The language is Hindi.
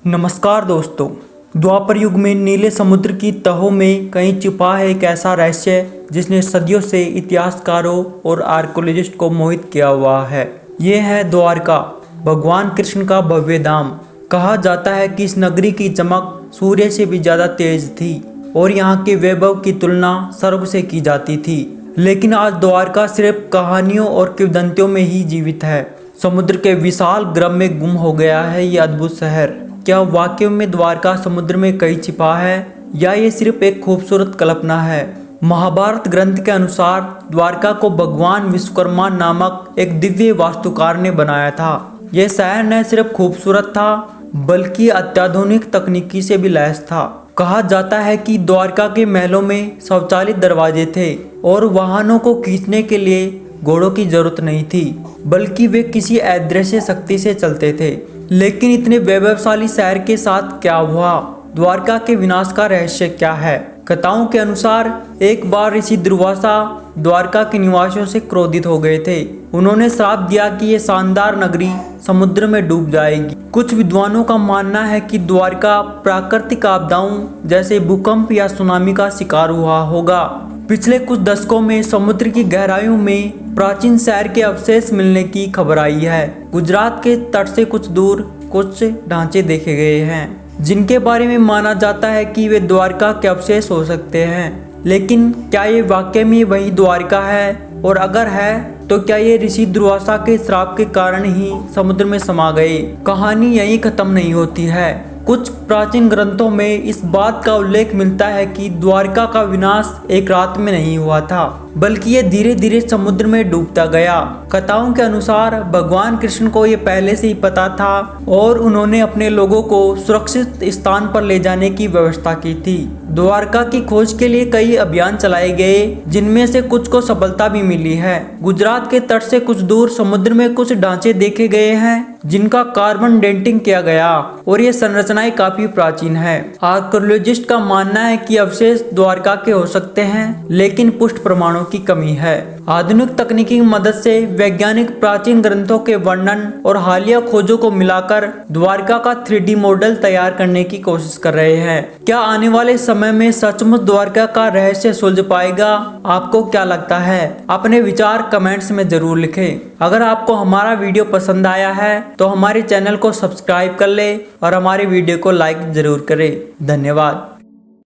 नमस्कार दोस्तों। द्वापर युग में नीले समुद्र की तहों में कहीं छिपा है एक ऐसा रहस्य जिसने सदियों से इतिहासकारों और आर्कियोलॉजिस्ट को मोहित किया हुआ है। ये है द्वारका, भगवान कृष्ण का भव्य धाम। कहा जाता है कि इस नगरी की चमक सूर्य से भी ज्यादा तेज थी और यहाँ के वैभव की तुलना स्वर्ग से की जाती थी। लेकिन आज द्वारका सिर्फ कहानियों और किंवदंतियों में ही जीवित है। समुद्र के विशाल गर्भ में गुम हो गया है ये अद्भुत शहर। क्या वाकई में द्वारका समुद्र में कहीं छिपा है या ये सिर्फ एक खूबसूरत कल्पना है? महाभारत ग्रंथ के अनुसार द्वारका को भगवान विश्वकर्मा नामक एक दिव्य वास्तुकार ने बनाया था। यह शहर न सिर्फ खूबसूरत था बल्कि अत्याधुनिक तकनीकी से भी लैस था। कहा जाता है कि द्वारका के महलों में स्वचालित दरवाजे थे और वाहनों को खींचने के लिए घोड़ों की जरूरत नहीं थी, बल्कि वे किसी अदृश्य शक्ति से चलते थे। लेकिन इतने वैभवशाली शहर के साथ क्या हुआ? द्वारका के विनाश का रहस्य क्या है? कथाओं के अनुसार एक बार ऋषि दुर्वासा द्वारका के निवासियों से क्रोधित हो गए थे। उन्होंने श्राप दिया कि यह शानदार नगरी समुद्र में डूब जाएगी। कुछ विद्वानों का मानना है कि द्वारका प्राकृतिक आपदाओं जैसे भूकंप या सुनामी का शिकार हुआ होगा। पिछले कुछ दशकों में समुद्र की गहराइयों में प्राचीन शहर के अवशेष मिलने की खबर आई है। गुजरात के तट से कुछ दूर कुछ ढांचे देखे गए हैं जिनके बारे में माना जाता है कि वे द्वारका के अवशेष हो सकते हैं। लेकिन क्या ये वाकई में वही द्वारका है? और अगर है तो क्या ये ऋषि दुर्वासा के श्राप के कारण ही समुद्र में समा गए? कहानी यहीं खत्म नहीं होती है। कुछ प्राचीन ग्रंथों में इस बात का उल्लेख मिलता है कि द्वारका का विनाश एक रात में नहीं हुआ था, बल्कि ये धीरे धीरे समुद्र में डूबता गया। कथाओं के अनुसार भगवान कृष्ण को ये पहले से ही पता था और उन्होंने अपने लोगों को सुरक्षित स्थान पर ले जाने की व्यवस्था की थी। द्वारका की खोज के लिए कई अभियान चलाए गए जिनमें से कुछ को सफलता भी मिली है। गुजरात के तट से कुछ दूर समुद्र में कुछ ढांचे देखे गए हैं जिनका कार्बन डेटिंग किया गया और ये संरचनाएं काफी प्राचीन है। आर्कियोलॉजिस्ट का मानना है कि अवशेष द्वारका के हो सकते हैं, लेकिन पुष्ट प्रमाणों की कमी है। आधुनिक तकनीकी की मदद से वैज्ञानिक प्राचीन ग्रंथों के वर्णन और हालिया खोजों को मिलाकर द्वारका का 3D मॉडल तैयार करने की कोशिश कर रहे हैं। क्या आने वाले समय में सचमुच द्वारका का रहस्य सुलझ पाएगा? आपको क्या लगता है? अपने विचार कमेंट्स में जरूर लिखें। अगर आपको हमारा वीडियो पसंद आया है तो हमारे चैनल को सब्सक्राइब कर ले और हमारे वीडियो को लाइक जरूर करें। धन्यवाद।